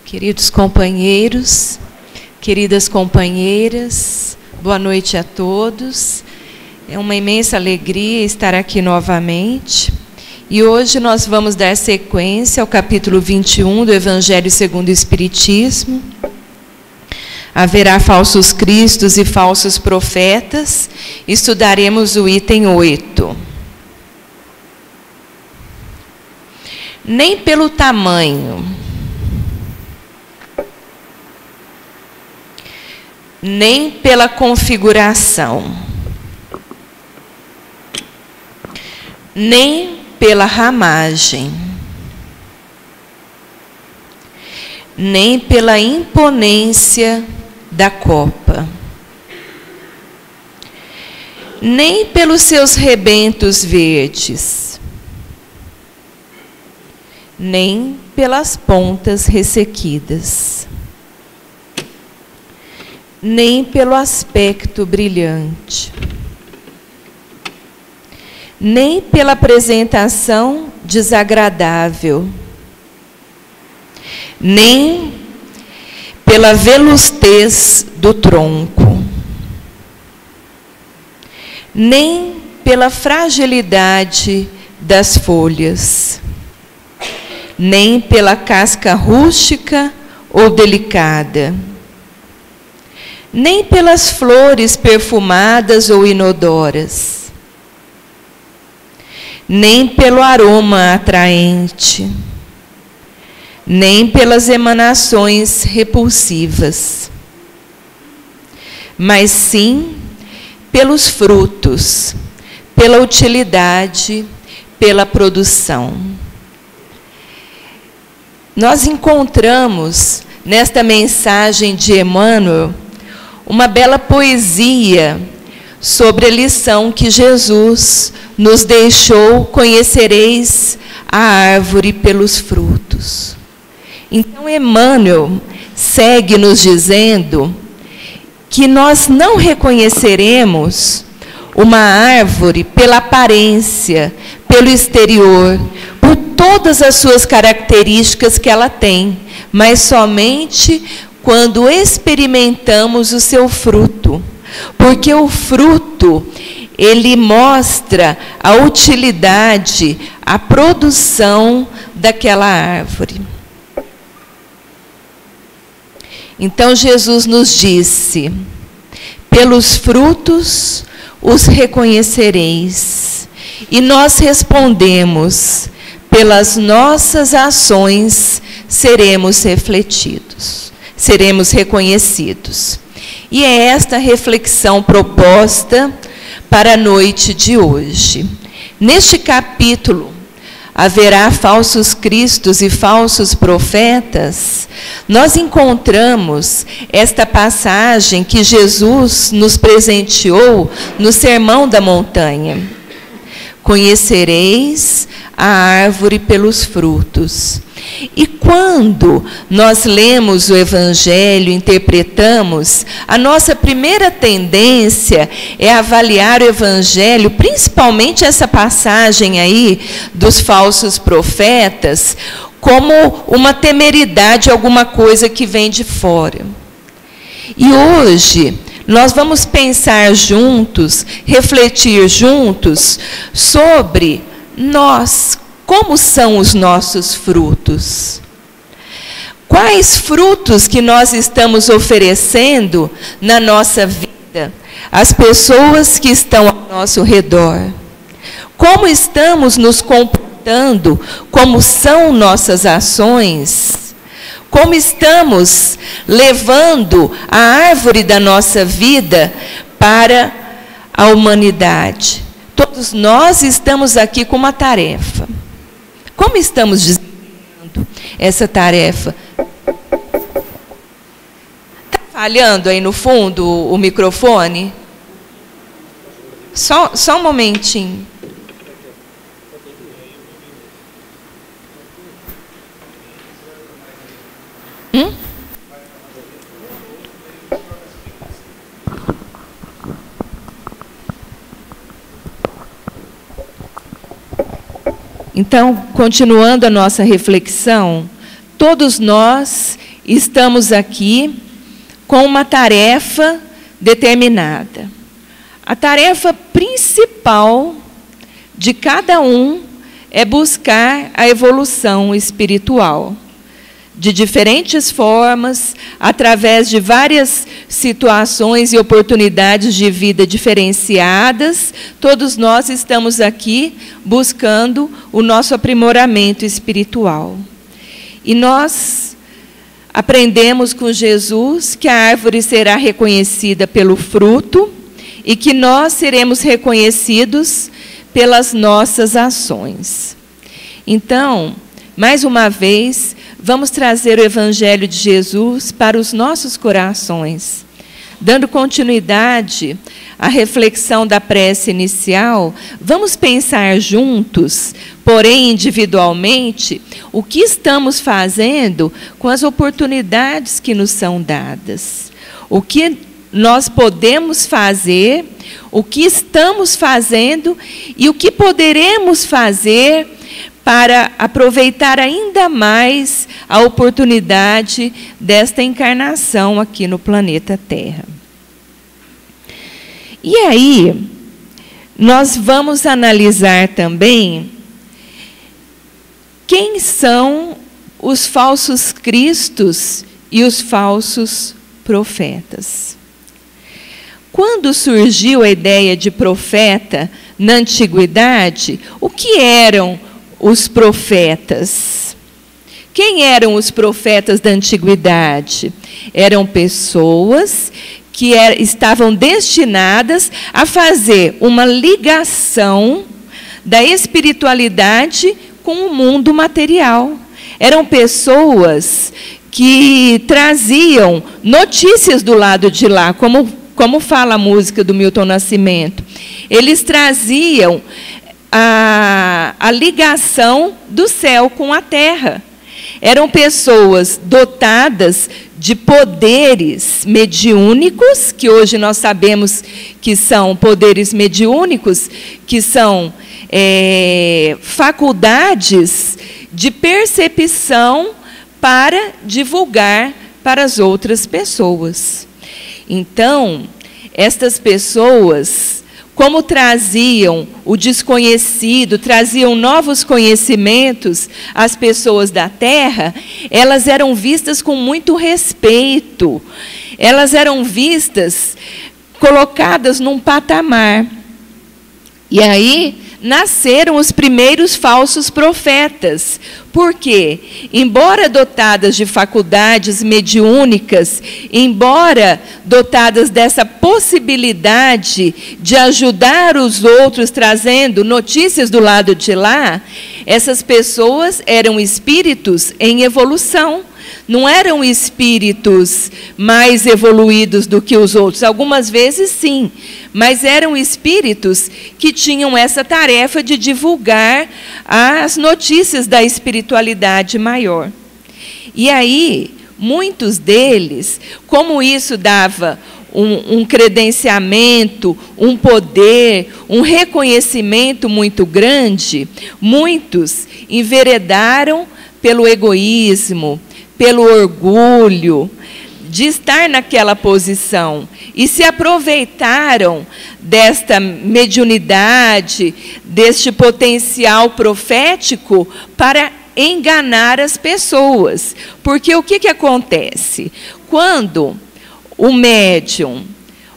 Queridos companheiros, queridas companheiras, boa noite a todos. É uma imensa alegria estar aqui novamente. E hoje nós vamos dar sequência ao capítulo 21 do Evangelho segundo o Espiritismo. Haverá falsos cristos e falsos profetas. Estudaremos o item 8. Nem pelo tamanho, nem pela configuração, nem pela ramagem, nem pela imponência da copa, nem pelos seus rebentos verdes, nem pelas pontas ressequidas, nem pelo aspecto brilhante, nem pela apresentação desagradável, nem pela velustez do tronco, nem pela fragilidade das folhas, nem pela casca rústica ou delicada, nem pelas flores perfumadas ou inodoras, nem pelo aroma atraente, nem pelas emanações repulsivas, mas sim pelos frutos, pela utilidade, pela produção. Nós encontramos nesta mensagem de Emmanuel uma bela poesia sobre a lição que Jesus nos deixou: conhecereis a árvore pelos frutos. Então, Emmanuel segue nos dizendo que nós não reconheceremos uma árvore pela aparência, pelo exterior, por todas as suas características que ela tem, mas somente quando experimentamos o seu fruto. Porque o fruto, ele mostra a utilidade, a produção daquela árvore. Então Jesus nos disse: pelos frutos os reconhecereis. E nós respondemos: pelas nossas ações seremos refletidos, seremos reconhecidos. E é esta reflexão proposta para a noite de hoje. Neste capítulo, haverá falsos cristos e falsos profetas. Nós encontramos esta passagem que Jesus nos presenteou no Sermão da Montanha. Conhecereis a árvore pelos frutos. E quando nós lemos o Evangelho, interpretamos, a nossa primeira tendência é avaliar o Evangelho, principalmente essa passagem aí dos falsos profetas, como uma temeridade, alguma coisa que vem de fora. E hoje nós vamos pensar juntos, refletir juntos sobre nós. Como são os nossos frutos? Quais frutos que nós estamos oferecendo na nossa vida às pessoas que estão ao nosso redor? Como estamos nos comportando? Como são nossas ações? Como estamos levando a árvore da nossa vida para a humanidade? Todos nós estamos aqui com uma tarefa. Como estamos desempenhando essa tarefa? Está falhando aí no fundo o microfone? Só um momentinho. Então, continuando a nossa reflexão, todos nós estamos aqui com uma tarefa determinada. A tarefa principal de cada um é buscar a evolução espiritual. De diferentes formas, através de várias situações e oportunidades de vida diferenciadas, todos nós estamos aqui buscando o nosso aprimoramento espiritual. E nós aprendemos com Jesus que a árvore será reconhecida pelo fruto e que nós seremos reconhecidos pelas nossas ações. Então, mais uma vez, vamos trazer o Evangelho de Jesus para os nossos corações. Dando continuidade à reflexão da prece inicial, vamos pensar juntos, porém individualmente, o que estamos fazendo com as oportunidades que nos são dadas. O que nós podemos fazer, o que estamos fazendo e o que poderemos fazer para aproveitar ainda mais a oportunidade desta encarnação aqui no planeta Terra. E aí, nós vamos analisar também quem são os falsos cristos e os falsos profetas. Quando surgiu a ideia de profeta na antiguidade, o que eram os profetas? Quem eram os profetas da antiguidade? Eram pessoas que estavam destinadas a fazer uma ligação da espiritualidade com o mundo material. Eram pessoas que traziam notícias do lado de lá, como fala a música do Milton Nascimento. Eles traziam a ligação do céu com a terra. Eram pessoas dotadas de poderes mediúnicos, que hoje nós sabemos que são poderes mediúnicos, que são faculdades de percepção para divulgar para as outras pessoas. Então, estas pessoas, como traziam o desconhecido, traziam novos conhecimentos às pessoas da Terra, elas eram vistas com muito respeito. Elas eram vistas, colocadas num patamar. E aí nasceram os primeiros falsos profetas. Por quê? Embora dotadas de faculdades mediúnicas, embora dotadas dessa possibilidade de ajudar os outros, trazendo notícias do lado de lá, essas pessoas eram espíritos em evolução. Não eram espíritos mais evoluídos do que os outros. Algumas vezes, sim. Mas eram espíritos que tinham essa tarefa de divulgar as notícias da espiritualidade maior. E aí, muitos deles, como isso dava um credenciamento, um poder, um reconhecimento muito grande, muitos enveredaram pelo egoísmo, pelo orgulho de estar naquela posição e se aproveitaram desta mediunidade, deste potencial profético para enganar as pessoas. Porque o que acontece? Quando o médium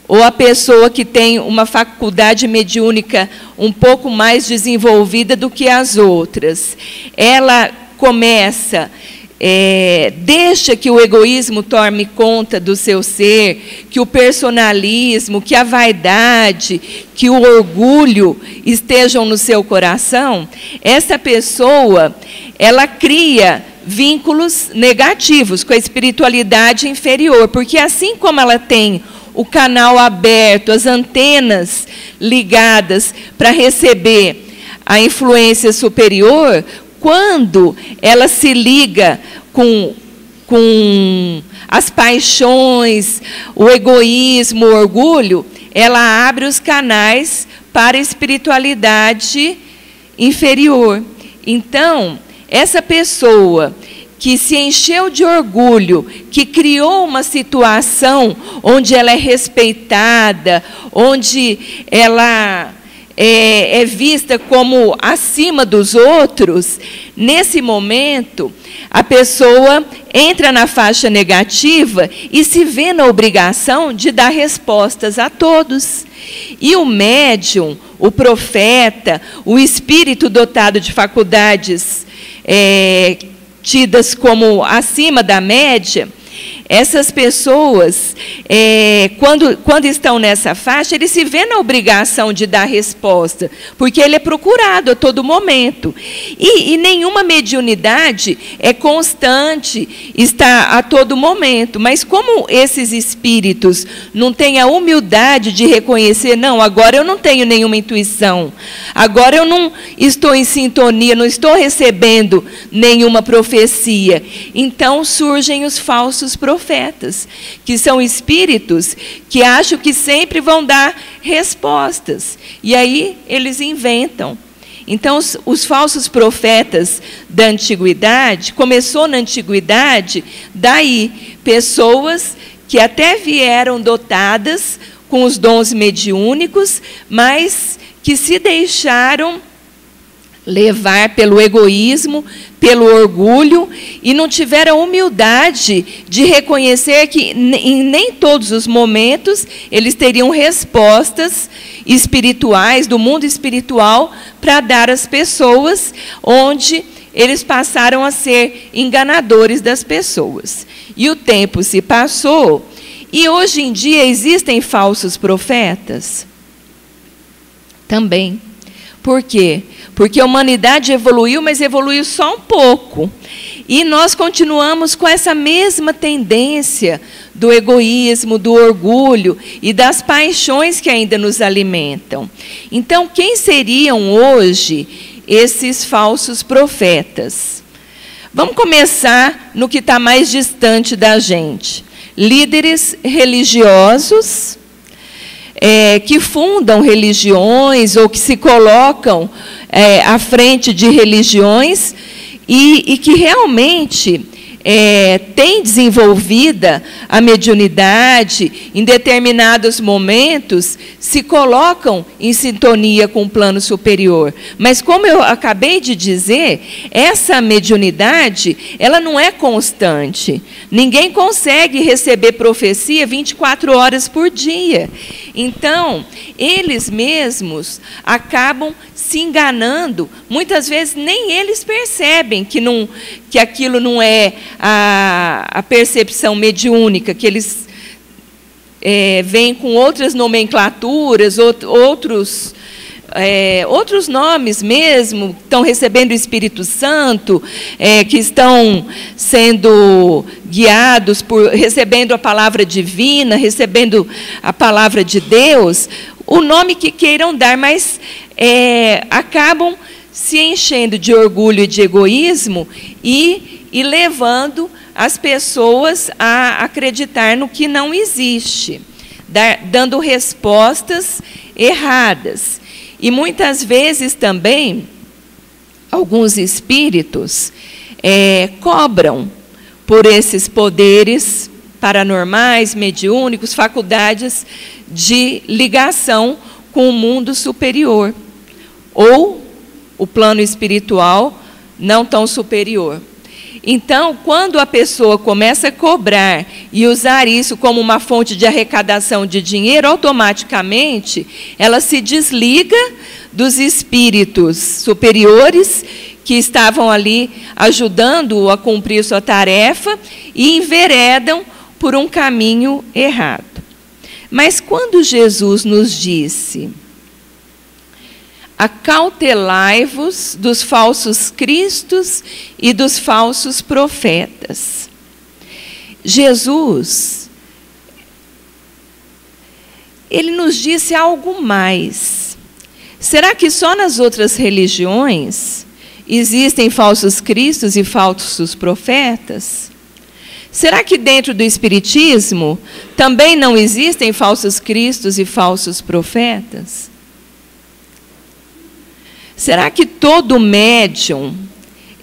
ou a pessoa que tem uma faculdade mediúnica um pouco mais desenvolvida do que as outras, ela começa deixa que o egoísmo tome conta do seu ser, que o personalismo, que a vaidade, que o orgulho estejam no seu coração, essa pessoa, ela cria vínculos negativos com a espiritualidade inferior, porque assim como ela tem o canal aberto, as antenas ligadas para receber a influência superior, quando ela se liga com as paixões, o egoísmo, o orgulho, ela abre os canais para a espiritualidade inferior. Então, essa pessoa que se encheu de orgulho, que criou uma situação onde ela é respeitada, onde ela é vista como acima dos outros, nesse momento, a pessoa entra na faixa negativa e se vê na obrigação de dar respostas a todos. E o médium, o profeta, o espírito dotado de faculdades tidas como acima da média, essas pessoas, quando estão nessa faixa, ele se vê na obrigação de dar resposta, porque ele é procurado a todo momento. E nenhuma mediunidade é constante, está a todo momento. Mas como esses espíritos não têm a humildade de reconhecer, não, agora eu não tenho nenhuma intuição, agora eu não estou em sintonia, não estou recebendo nenhuma profecia, então surgem os falsos profetas, que são espíritos que acham que sempre vão dar respostas. E aí eles inventam. Então, os falsos profetas da antiguidade, começou na antiguidade, daí, pessoas que até vieram dotadas com os dons mediúnicos, mas que se deixaram levar pelo egoísmo, pelo orgulho, e não tiveram a humildade de reconhecer que em nem todos os momentos eles teriam respostas espirituais, do mundo espiritual, para dar às pessoas, onde eles passaram a ser enganadores das pessoas. E o tempo se passou, e hoje em dia existem falsos profetas? Também. Por quê? Porque a humanidade evoluiu, mas evoluiu só um pouco. E nós continuamos com essa mesma tendência do egoísmo, do orgulho e das paixões que ainda nos alimentam. Então, quem seriam hoje esses falsos profetas? Vamos começar no que está mais distante da gente. Líderes religiosos, que fundam religiões ou que se colocam à frente de religiões e que realmente têm desenvolvida a mediunidade, em determinados momentos, se colocam em sintonia com o plano superior. Mas, como eu acabei de dizer, essa mediunidade, ela não é constante. Ninguém consegue receber profecia 24 horas por dia. Então, eles mesmos acabam se enganando. Muitas vezes nem eles percebem que aquilo não é a percepção mediúnica, que eles vêm com outras nomenclaturas, outros nomes mesmo, estão recebendo o Espírito Santo, que estão sendo guiados, recebendo a palavra divina, recebendo a palavra de Deus, o nome que queiram dar, mas acabam se enchendo de orgulho e de egoísmo e levando as pessoas a acreditar no que não existe, dando respostas erradas. E muitas vezes também, alguns espíritos cobram por esses poderes paranormais, mediúnicos, faculdades de ligação com o mundo superior, ou o plano espiritual não tão superior. Então, quando a pessoa começa a cobrar e usar isso como uma fonte de arrecadação de dinheiro, automaticamente ela se desliga dos espíritos superiores que estavam ali ajudando-o a cumprir sua tarefa e enveredam por um caminho errado. Mas quando Jesus nos disse: acautelai-vos dos falsos cristos e dos falsos profetas. Jesus, ele nos disse algo mais. Será que só nas outras religiões existem falsos cristos e falsos profetas? Será que dentro do Espiritismo também não existem falsos cristos e falsos profetas? Será que todo médium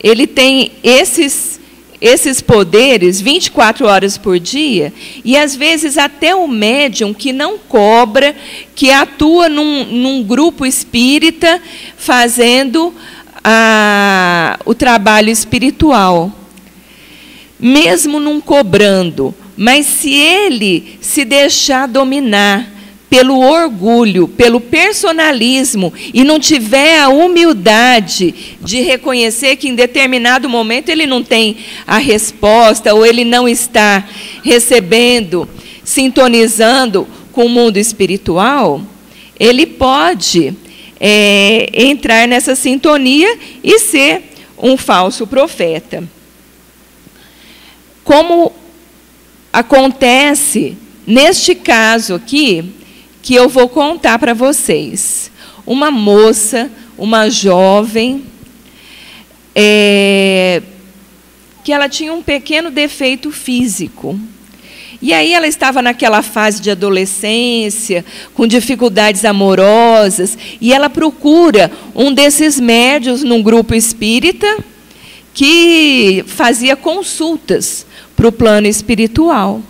ele tem esses esses poderes 24 horas por dia, e às vezes até o médium que não cobra, que atua num grupo espírita fazendo o trabalho espiritual. Mesmo não cobrando, mas se ele se deixar dominar pelo orgulho, pelo personalismo, e não tiver a humildade de reconhecer que em determinado momento ele não tem a resposta, ou ele não está recebendo, sintonizando com o mundo espiritual, ele pode entrar nessa sintonia e ser um falso profeta. Como acontece neste caso aqui, que eu vou contar para vocês. Uma moça, uma jovem, que ela tinha um pequeno defeito físico. E aí ela estava naquela fase de adolescência, com dificuldades amorosas, e ela procura um desses médiuns num grupo espírita que fazia consultas para o plano espiritual.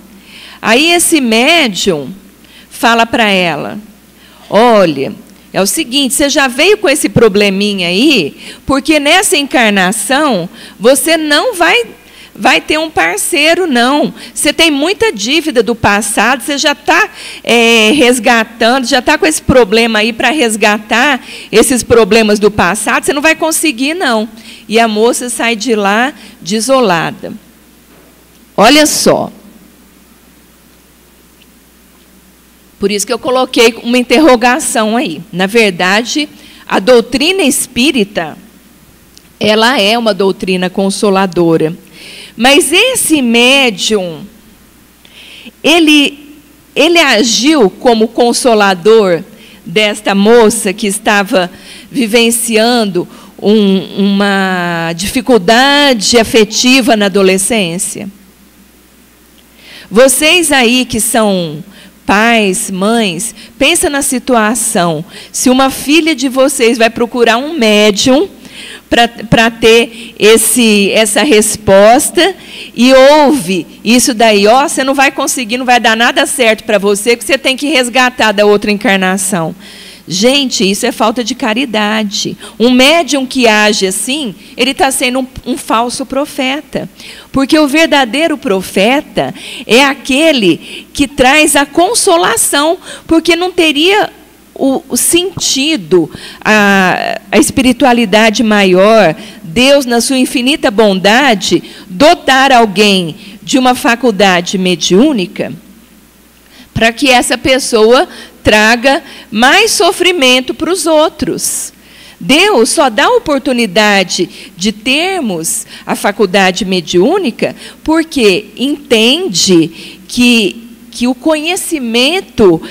Aí esse médium fala para ela: olha, é o seguinte, você já veio com esse probleminha aí, porque nessa encarnação você não vai ter um parceiro, não. Você tem muita dívida do passado, você já está resgatando, já está com esse problema aí para resgatar esses problemas do passado, você não vai conseguir, não. E a moça sai de lá desolada. Olha só. Por isso que eu coloquei uma interrogação aí. Na verdade, a doutrina espírita, ela é uma doutrina consoladora. Mas esse médium, ele agiu como consolador desta moça que estava vivenciando uma dificuldade afetiva na adolescência. Vocês aí que são pais, mães, pensa na situação. Se uma filha de vocês vai procurar um médium para ter essa resposta, e ouve isso daí, ó, você não vai conseguir, não vai dar nada certo para você, porque você tem que resgatar da outra encarnação. Gente, isso é falta de caridade. Um médium que age assim, ele está sendo um falso profeta. Porque o verdadeiro profeta é aquele que traz a consolação, porque não teria o sentido, a espiritualidade maior, Deus, na sua infinita bondade, dotar alguém de uma faculdade mediúnica para que essa pessoa traga mais sofrimento para os outros. Deus só dá a oportunidade de termos a faculdade mediúnica porque entende que o conhecimento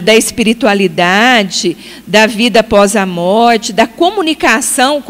da espiritualidade, da vida após a morte, da comunicação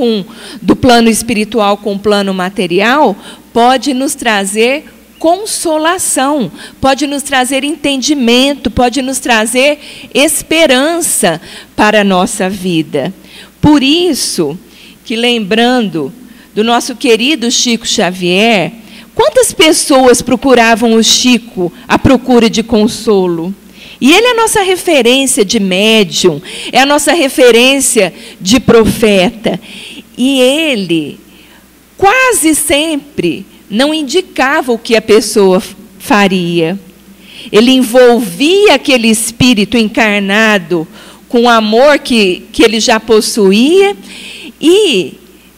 do plano espiritual com o plano material, pode nos trazer consolação, pode nos trazer entendimento, pode nos trazer esperança para a nossa vida. Por isso que, lembrando do nosso querido Chico Xavier, quantas pessoas procuravam o Chico à procura de consolo? E ele é a nossa referência de médium, é a nossa referência de profeta. E ele quase sempre não indicava o que a pessoa faria. Ele envolvia aquele espírito encarnado com o amor que ele já possuía e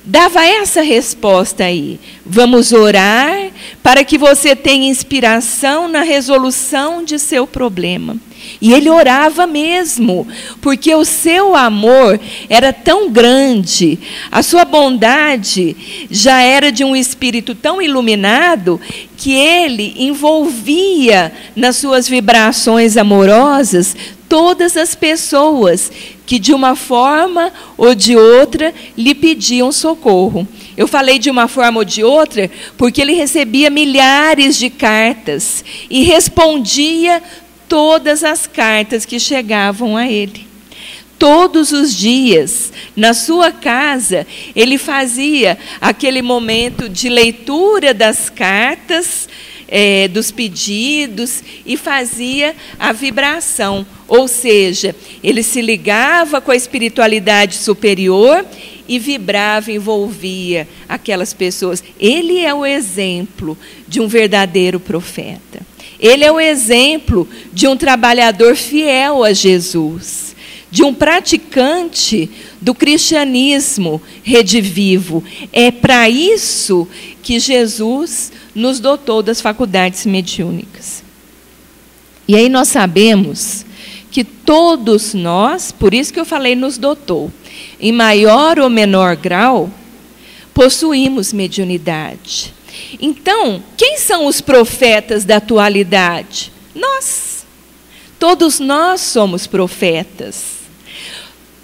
dava essa resposta aí: vamos orar para que você tenha inspiração na resolução de seu problema. E ele orava mesmo, porque o seu amor era tão grande, a sua bondade já era de um espírito tão iluminado, que ele envolvia nas suas vibrações amorosas todas as pessoas que de uma forma ou de outra lhe pediam socorro. Eu falei de uma forma ou de outra porque ele recebia milhares de cartas e respondia todas as cartas que chegavam a ele. Todos os dias, na sua casa, ele fazia aquele momento de leitura das cartas, dos pedidos, e fazia a vibração. Ou seja, ele se ligava com a espiritualidade superior e vibrava, envolvia aquelas pessoas. Ele é o exemplo de um verdadeiro profeta. Ele é o exemplo de um trabalhador fiel a Jesus, de um praticante do cristianismo redivivo. É para isso que Jesus nos dotou das faculdades mediúnicas. E aí nós sabemos que todos nós, por isso que eu falei nos dotou, em maior ou menor grau, possuímos mediunidade. Então, quem são os profetas da atualidade? Nós. Todos nós somos profetas.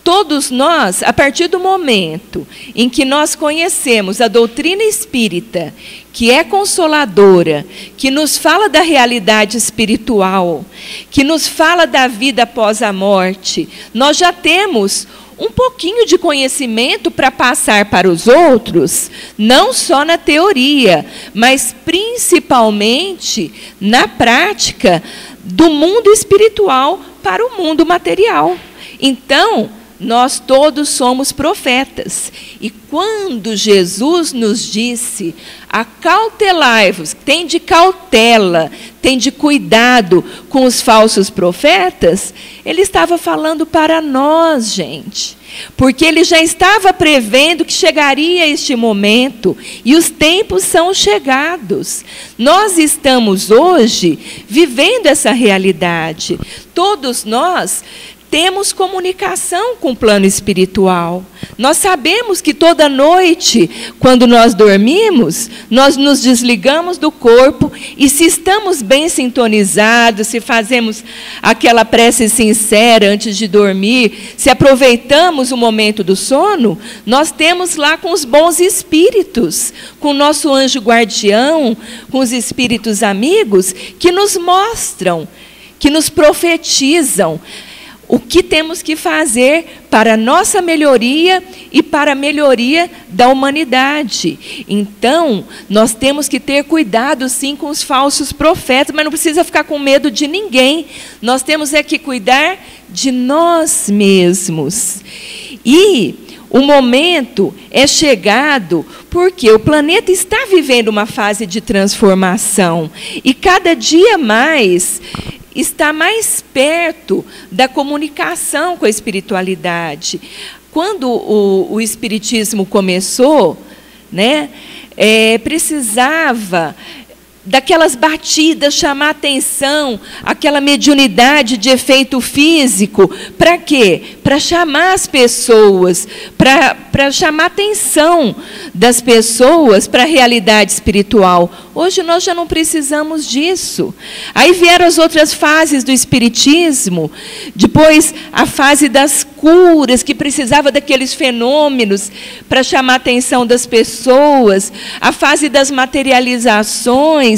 Todos nós, a partir do momento em que nós conhecemos a doutrina espírita, que é consoladora, que nos fala da realidade espiritual, que nos fala da vida após a morte, nós já temos um pouquinho de conhecimento para passar para os outros, não só na teoria, mas principalmente na prática do mundo espiritual para o mundo material. Então, nós todos somos profetas. E quando Jesus nos disse, acautelai-vos, tem de cautela, tem de cuidado com os falsos profetas, ele estava falando para nós, gente. Porque ele já estava prevendo que chegaria este momento, e os tempos são chegados. Nós estamos hoje vivendo essa realidade. Todos nós temos comunicação com o plano espiritual. Nós sabemos que toda noite, quando nós dormimos, nós nos desligamos do corpo, e se estamos bem sintonizados, se fazemos aquela prece sincera antes de dormir, se aproveitamos o momento do sono, nós temos lá com os bons espíritos, com o nosso anjo guardião, com os espíritos amigos, que nos mostram, que nos profetizam o que temos que fazer para a nossa melhoria e para a melhoria da humanidade. Então, nós temos que ter cuidado, sim, com os falsos profetas, mas não precisa ficar com medo de ninguém. Nós temos que cuidar de nós mesmos. E o momento é chegado porque o planeta está vivendo uma fase de transformação, e cada dia mais está mais perto da comunicação com a espiritualidade. Quando o Espiritismo começou, né, precisava daquelas batidas, chamar atenção, aquela mediunidade de efeito físico. Para quê? Para chamar as pessoas, para chamar a atenção das pessoas para a realidade espiritual. Hoje nós já não precisamos disso. Aí vieram as outras fases do Espiritismo, depois a fase das curas, que precisava daqueles fenômenos para chamar a atenção das pessoas, a fase das materializações,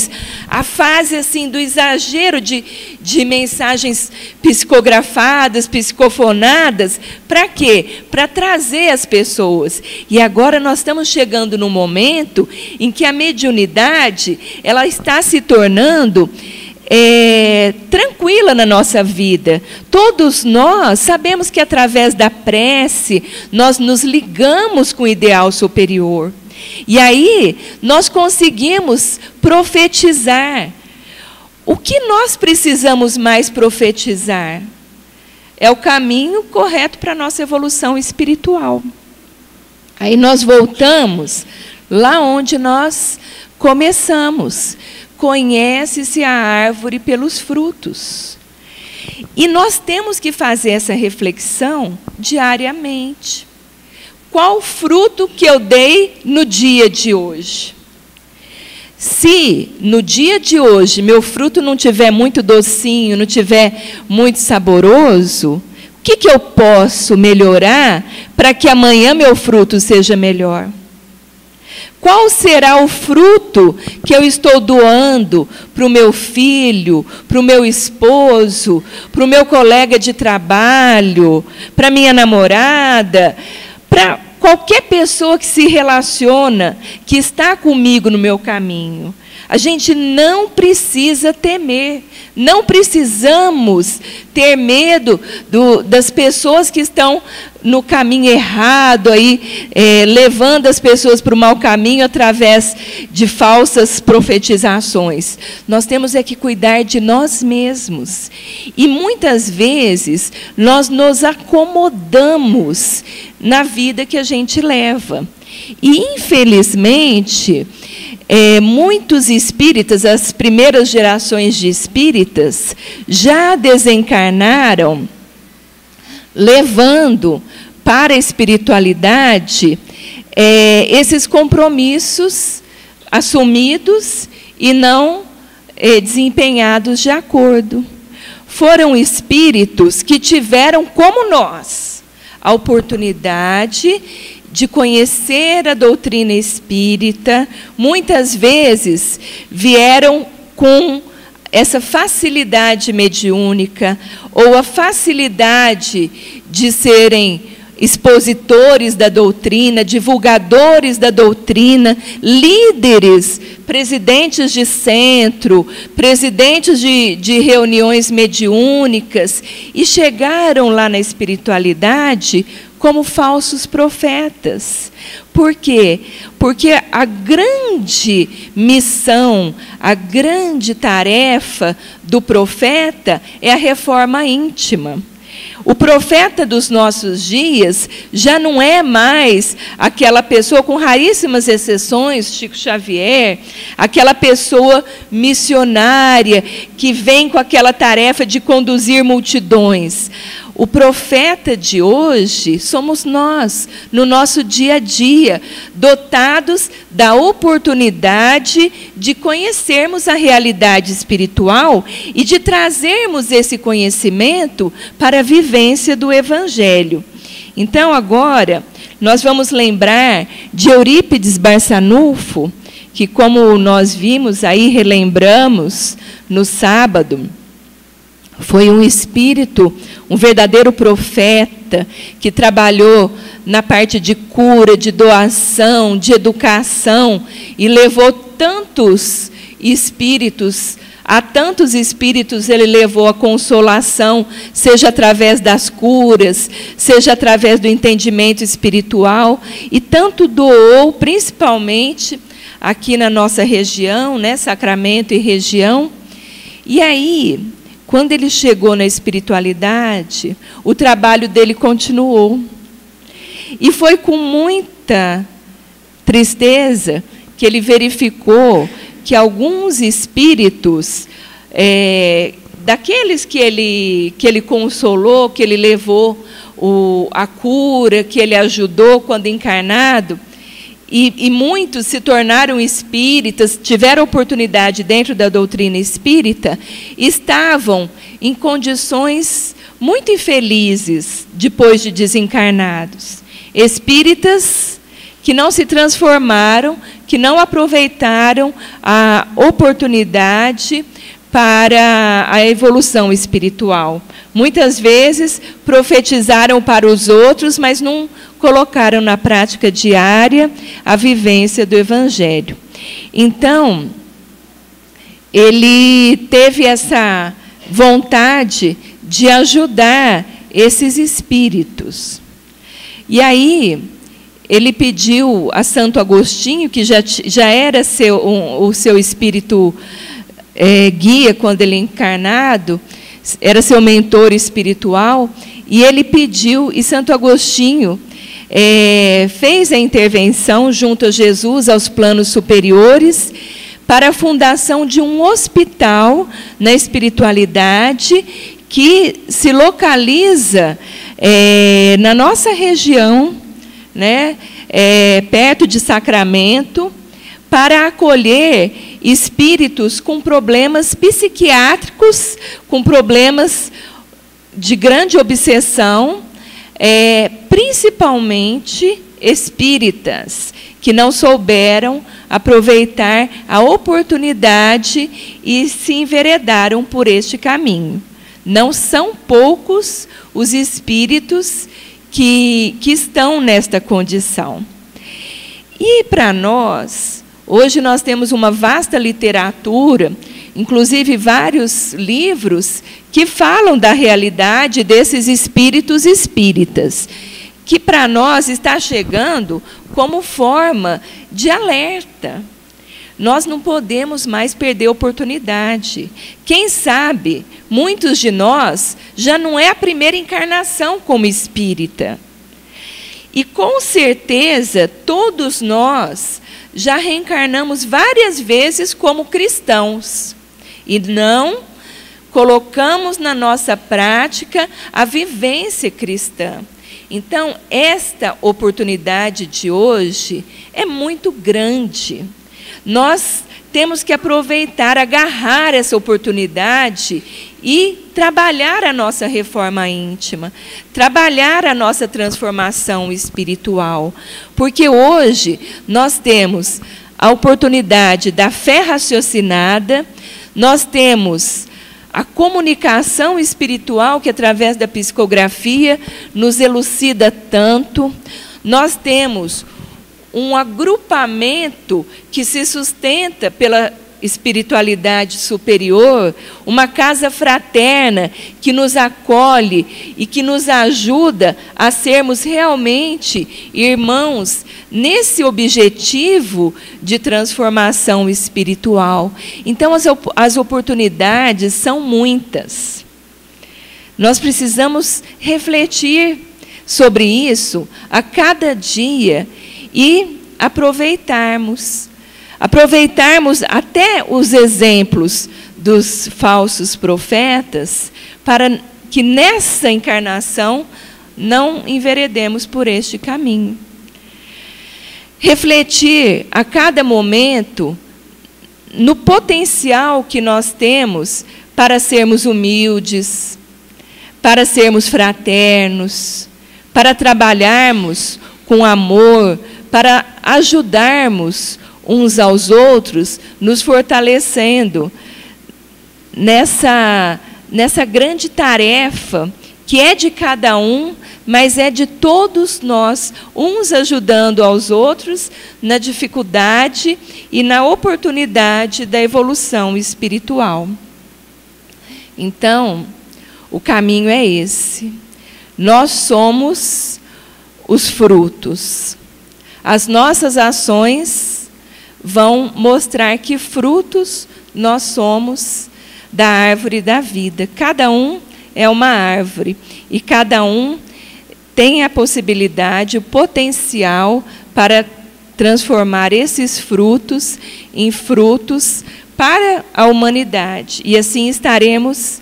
a fase assim do exagero de mensagens psicografadas, psicofonadas. Para quê? Para trazer as pessoas. E agora nós estamos chegando num momento em que a mediunidade ela está se tornando tranquila na nossa vida. Todos nós sabemos que através da prece nós nos ligamos com o ideal superior. E aí nós conseguimos profetizar. O que nós precisamos mais profetizar? É o caminho correto para a nossa evolução espiritual. Aí nós voltamos lá onde nós começamos. Conhece-se a árvore pelos frutos. E nós temos que fazer essa reflexão diariamente. Qual fruto que eu dei no dia de hoje? Se no dia de hoje meu fruto não tiver muito docinho, não tiver muito saboroso, o que eu posso melhorar para que amanhã meu fruto seja melhor? Qual será o fruto que eu estou doando para o meu filho, para o meu esposo, para o meu colega de trabalho, para a minha namorada, para qualquer pessoa que se relaciona, que está comigo no meu caminho? A gente não precisa temer, não precisamos ter medo das pessoas que estão no caminho errado, aí, levando as pessoas para o mau caminho através de falsas profetizações. Nós temos que cuidar de nós mesmos. E muitas vezes nós nos acomodamos na vida que a gente leva. E, infelizmente, muitos espíritas, as primeiras gerações de espíritas, já desencarnaram levando para a espiritualidade esses compromissos assumidos e não desempenhados de acordo. Foram espíritos que tiveram, como nós, a oportunidade de conhecer a doutrina espírita, muitas vezes vieram com essa facilidade mediúnica, ou a facilidade de serem expositores da doutrina, divulgadores da doutrina, líderes, presidentes de centro, presidentes de reuniões mediúnicas, e chegaram lá na espiritualidade como falsos profetas. Por quê? Porque a grande missão, a grande tarefa do profeta é a reforma íntima. O profeta dos nossos dias já não é mais aquela pessoa, com raríssimas exceções, Chico Xavier, aquela pessoa missionária que vem com aquela tarefa de conduzir multidões. O profeta de hoje somos nós, no nosso dia a dia, dotados da oportunidade de conhecermos a realidade espiritual e de trazermos esse conhecimento para a vivência do Evangelho. Então, agora, nós vamos lembrar de Eurípides Barçanufo, que, como nós vimos aí, relembramos no sábado, foi um espírito, um verdadeiro profeta, que trabalhou na parte de cura, de doação, de educação, e levou tantos espíritos, a tantos espíritos ele levou a consolação, seja através das curas, seja através do entendimento espiritual, e tanto doou, principalmente aqui na nossa região, né, Sacramento e região. E aí, quando ele chegou na espiritualidade, o trabalho dele continuou. E foi com muita tristeza que ele verificou que alguns espíritos, daqueles que ele consolou, que ele levou a cura, que ele ajudou quando encarnado, e muitos se tornaram espíritas, tiveram oportunidade dentro da doutrina espírita, estavam em condições muito infelizes depois de desencarnados. Espíritas que não se transformaram, que não aproveitaram a oportunidade para a evolução espiritual. Muitas vezes profetizaram para os outros, mas não colocaram na prática diária a vivência do Evangelho. Então, ele teve essa vontade de ajudar esses espíritos. E aí, ele pediu a Santo Agostinho, que já era o seu espírito guia quando ele encarnado, era seu mentor espiritual, e ele pediu, e Santo Agostinho fez a intervenção junto a Jesus aos planos superiores para a fundação de um hospital na espiritualidade que se localiza na nossa região, né, perto de Sacramento, para acolher espíritos com problemas psiquiátricos, com problemas de grande obsessão, principalmente espíritas, que não souberam aproveitar a oportunidade e se enveredaram por este caminho. Não são poucos os espíritos que estão nesta condição. E para nós, hoje nós temos uma vasta literatura, inclusive vários livros, que falam da realidade desses espíritos espíritas, que para nós está chegando como forma de alerta. Nós não podemos mais perder a oportunidade. Quem sabe, muitos de nós já não é a primeira encarnação como espírita. E com certeza, todos nós já reencarnamos várias vezes como cristãos. E não colocamos na nossa prática a vivência cristã. Então, esta oportunidade de hoje é muito grande. Nós temos que aproveitar, agarrar essa oportunidade e trabalhar a nossa reforma íntima, trabalhar a nossa transformação espiritual. Porque hoje nós temos a oportunidade da fé raciocinada, nós temos a comunicação espiritual que, através da psicografia, nos elucida tanto. Nós temos um agrupamento que se sustenta pela espiritualidade superior, uma casa fraterna que nos acolhe e que nos ajuda a sermos realmente irmãos nesse objetivo de transformação espiritual. Então, as oportunidades são muitas. Nós precisamos refletir sobre isso a cada dia e aproveitarmos até os exemplos dos falsos profetas, para que nessa encarnação não enveredemos por este caminho. Refletir a cada momento no potencial que nós temos para sermos humildes, para sermos fraternos, para trabalharmos com amor, para ajudarmos uns aos outros, nos fortalecendo nessa grande tarefa que é de cada um, mas é de todos nós, uns ajudando aos outros na dificuldade e na oportunidade da evolução espiritual. Então, o caminho é esse. Nós somos os frutos. As nossas ações vão mostrar que frutos nós somos da árvore da vida. Cada um é uma árvore e cada um tem a possibilidade, o potencial para transformar esses frutos em frutos para a humanidade. E assim estaremos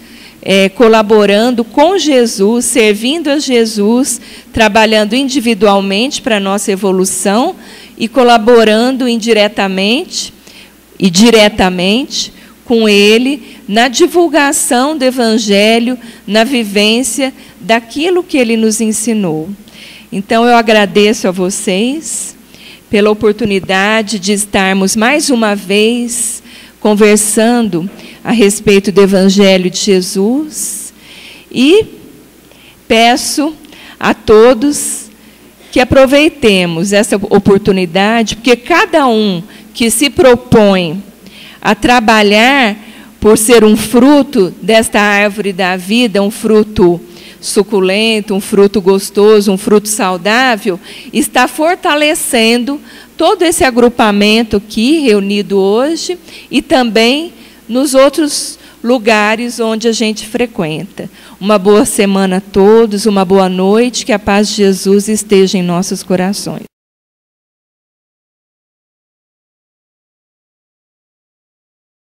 colaborando com Jesus, servindo a Jesus, trabalhando individualmente para a nossa evolução e colaborando indiretamente e diretamente com Ele na divulgação do Evangelho, na vivência daquilo que Ele nos ensinou. Então, eu agradeço a vocês pela oportunidade de estarmos mais uma vez conversando a respeito do Evangelho de Jesus e peço a todos que aproveitemos essa oportunidade, porque cada um que se propõe a trabalhar por ser um fruto desta árvore da vida, um fruto suculento, um fruto gostoso, um fruto saudável, está fortalecendo todo esse agrupamento aqui reunido hoje e também nos outros lugares onde a gente frequenta. Uma boa semana a todos, uma boa noite, que a paz de Jesus esteja em nossos corações.